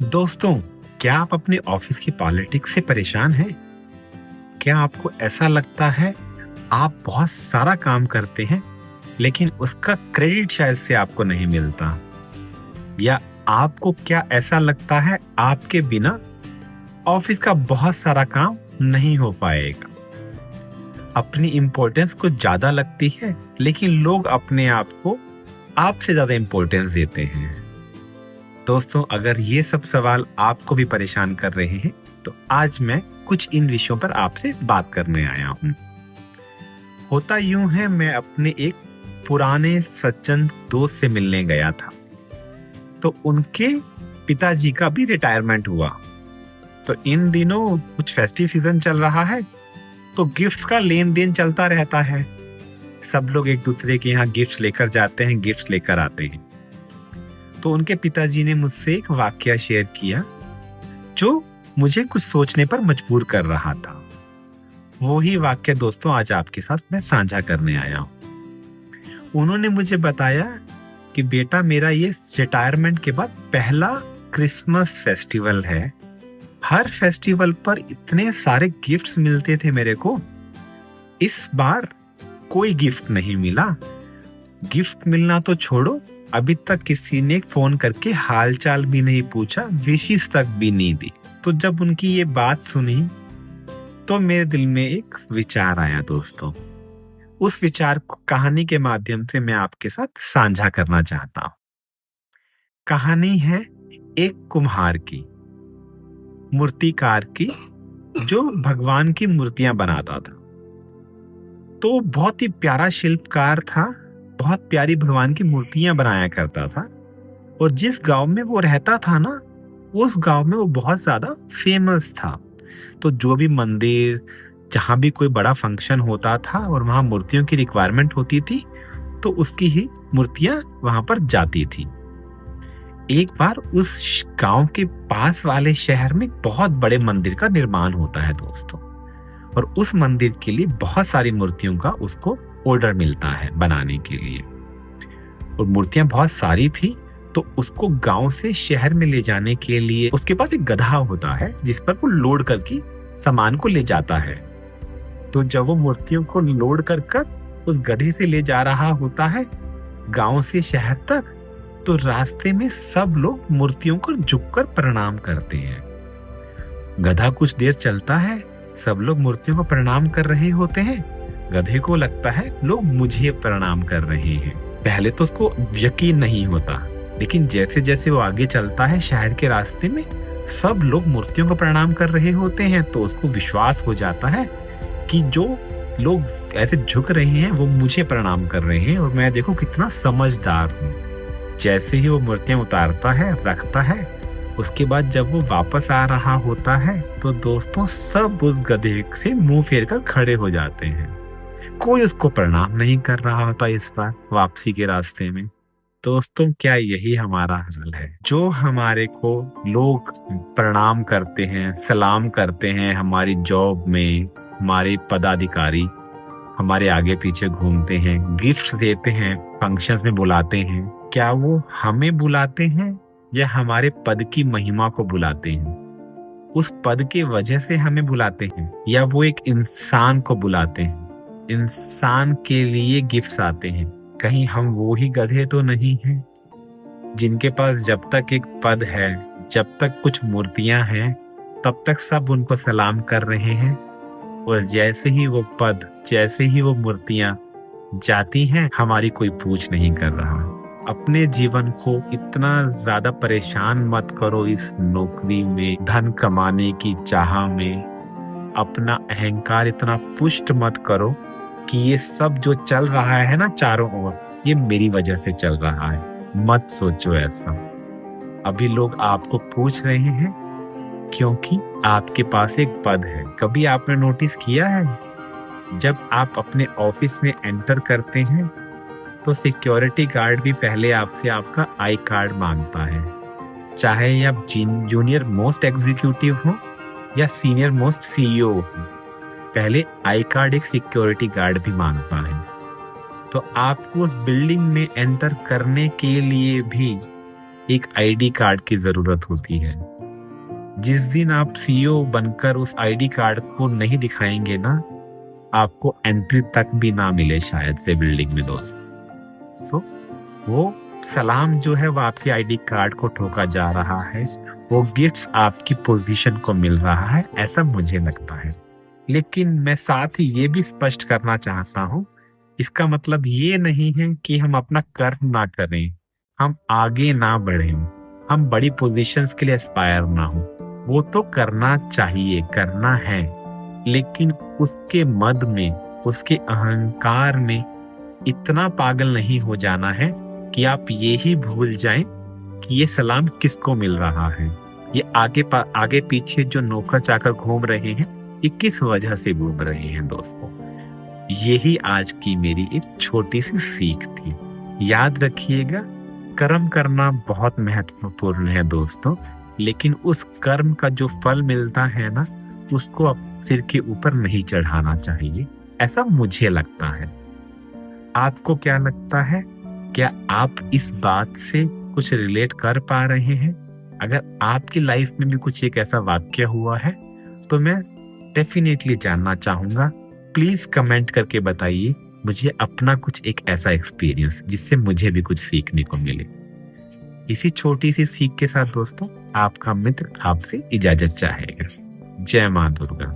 दोस्तों, क्या आप अपने ऑफिस की पॉलिटिक्स से परेशान हैं? क्या आपको ऐसा लगता है आप बहुत सारा काम करते हैं, लेकिन उसका क्रेडिट शायद से आपको नहीं मिलता? या आपको क्या ऐसा लगता है आपके बिना ऑफिस का बहुत सारा काम नहीं हो पाएगा? अपनी इम्पोर्टेंस कुछ ज्यादा लगती है, लेकिन लोग अपने आप को आपसे ज्यादा इम्पोर्टेंस देते हैं। दोस्तों, अगर ये सब सवाल आपको भी परेशान कर रहे हैं, तो आज मैं कुछ इन विषयों पर आपसे बात करने आया हूँ। होता यूं है, मैं अपने एक पुराने सज्जन दोस्त से मिलने गया था, तो उनके पिताजी का भी रिटायरमेंट हुआ। तो इन दिनों कुछ फेस्टिव सीजन चल रहा है, तो गिफ्ट्स का लेन देन चलता रहता है। सब लोग एक दूसरे के यहाँ गिफ्ट्स लेकर जाते हैं, गिफ्ट्स लेकर आते हैं। तो उनके पिताजी ने मुझसे एक वाकया शेयर किया जो मुझे कुछ सोचने पर मजबूर कर रहा था। वो ही वाक्य दोस्तों आज आपके साथ मैं साझा करने आया हूँ। उन्होंने मुझे बताया कि बेटा, मेरा ये रिटायरमेंट के बाद पहला क्रिसमस फेस्टिवल है। हर फेस्टिवल पर इतने सारे गिफ्ट्स मिलते थे मेरे को, इस बार कोई गिफ्ट नहीं मिला। गिफ्ट मिलना तो छोड़ो, अभी तक किसी ने फोन करके हालचाल भी नहीं पूछा, विशेष तक भी नहीं दी। तो जब उनकी ये बात सुनी तो मेरे दिल में एक विचार आया दोस्तों। उस विचार को कहानी के माध्यम से मैं आपके साथ साझा करना चाहता हूँ। कहानी है एक कुम्हार की, मूर्तिकार की, जो भगवान की मूर्तियां बनाता था। तो बहुत ही प्यारा शिल्पकार था, बहुत प्यारी भगवान की मूर्तियां बनाया करता था। और जिस गांव में वो रहता था ना, उस गांव में वो बहुत ज्यादा फेमस था। तो जो भी मंदिर, जहां भी कोई बड़ा फंक्शन होता था और वहां मूर्तियों की रिक्वायरमेंट होती थी, तो उसकी ही मूर्तियां वहां पर जाती थी। एक बार उस गांव के पास वाले शहर में बहुत बड़े मंदिर का निर्माण होता है दोस्तों, और उस मंदिर के लिए बहुत सारी मूर्तियों का उसको ऑर्डर मिलता है बनाने के लिए। और मूर्तियां बहुत सारी थी, तो उसको गांव से शहर में ले जाने के लिए उसके पास एक गधा होता है, जिस पर वो लोड करके सामान को ले जाता है। तो जब वो मूर्तियों को लोड कर उस गधे से ले जा रहा होता है गांव से शहर तक, तो रास्ते में सब लोग मूर्तियों को झुककर प्रणाम करते हैं। गधा कुछ देर चलता है, सब लोग मूर्तियों को प्रणाम कर रहे होते हैं। गधे को लगता है लोग मुझे प्रणाम कर रहे हैं। पहले तो उसको यकीन नहीं होता, लेकिन जैसे जैसे वो आगे चलता है शहर के रास्ते में, सब लोग मूर्तियों को प्रणाम कर रहे होते हैं। तो उसको विश्वास हो जाता है कि जो लोग ऐसे झुक रहे हैं वो मुझे प्रणाम कर रहे हैं, और मैं देखो कितना समझदार हूँ। जैसे ही वो मूर्तियां उतारता है, रखता है, उसके बाद जब वो वापस आ रहा होता है, तो दोस्तों सब उस गधे से मुंह फेर कर खड़े हो जाते हैं। कोई उसको प्रणाम नहीं कर रहा होता इस बार वापसी के रास्ते में। दोस्तों, क्या यही हमारा हाल है? जो हमारे को लोग प्रणाम करते हैं, सलाम करते हैं, हमारी जॉब में हमारे पदाधिकारी हमारे आगे पीछे घूमते हैं, गिफ्ट्स देते हैं, फंक्शंस में बुलाते हैं, क्या वो हमें बुलाते हैं या हमारे पद की महिमा को बुलाते हैं? उस पद के वजह से हमें बुलाते हैं, या वो एक इंसान को बुलाते हैं? इंसान के लिए गिफ्ट्स आते हैं। कहीं हम वो ही गधे तो नहीं हैं जिनके पास जब तक एक पद है, जब तक कुछ मूर्तियां हैं, तब तक सब उनको सलाम कर रहे हैं, और जैसे ही वो पद, जैसे ही वो मूर्तियां जाती हैं, हमारी कोई पूछ नहीं कर रहा। अपने जीवन को इतना ज्यादा परेशान मत करो इस नौकरी में, धन कमाने की चाह में। अपना अहंकार इतना पुष्ट मत करो कि ये सब जो चल रहा है ना चारों ओर, ये मेरी वजह से चल रहा है। मत सोचो ऐसा। अभी लोग आपको पूछ रहे हैं क्योंकि आपके पास एक पद है। कभी आपने नोटिस किया है, जब आप अपने ऑफिस में एंटर करते हैं तो सिक्योरिटी गार्ड भी पहले आपसे आपका आई कार्ड मांगता है। चाहे आप जूनियर मोस्ट एग्जीक्यूटिव हो या सीनियर मोस्ट सीईओ हो, पहले आई कार्ड एक सिक्योरिटी गार्ड भी मांगता है। तो आपको उस बिल्डिंग में एंटर करने के लिए भी एक आईडी कार्ड की जरूरत होती है। जिस दिन आप सीईओ बनकर उस आईडी कार्ड को नहीं दिखाएंगे ना, आपको एंट्री तक भी ना मिले शायद से बिल्डिंग में दोस्त। सो वो सलाम जो है वो आपके आईडी कार्ड को ठोका जा रहा है, वो गिफ्ट्स आपकी पोजीशन को मिल रहा है, ऐसा मुझे लगता है। लेकिन मैं साथ ही ये भी स्पष्ट करना चाहता हूँ, इसका मतलब ये नहीं है कि हम अपना कर्म ना करें, हम आगे ना बढ़ें, हम बड़ी पोजीशंस के लिए एस्पायर ना हो। वो तो करना चाहिए, करना है, लेकिन उसके मद में, उसके अहंकार में इतना पागल नहीं हो जाना है कि आप ये ही भूल जाएं कि ये सलाम किसको मिल रहा है। ये आगे पीछे जो नौकर चाकर घूम रहे हैं, ये किस वजह से घूम रहे हैं दोस्तों। यही आज की मेरी एक छोटी सी सीख थी। याद रखिएगा, कर्म करना बहुत महत्वपूर्ण है दोस्तों, लेकिन उस कर्म का जो फल मिलता है ना, उसको आप सिर के ऊपर नहीं चढ़ाना चाहिए, ऐसा मुझे लगता है। आपको क्या लगता है? क्या आप इस बात से कुछ रिलेट कर पा रहे हैं? अगर आपकी लाइफ में भी कुछ एक ऐसा वाक्य हुआ है तो मैं डेफिनेटली जानना चाहूंगा। प्लीज कमेंट करके बताइए मुझे अपना कुछ एक ऐसा एक्सपीरियंस जिससे मुझे भी कुछ सीखने को मिले। इसी छोटी सी सीख के साथ दोस्तों, आपका मित्र आपसे इजाजत चाहेगा। जय मां दुर्गा।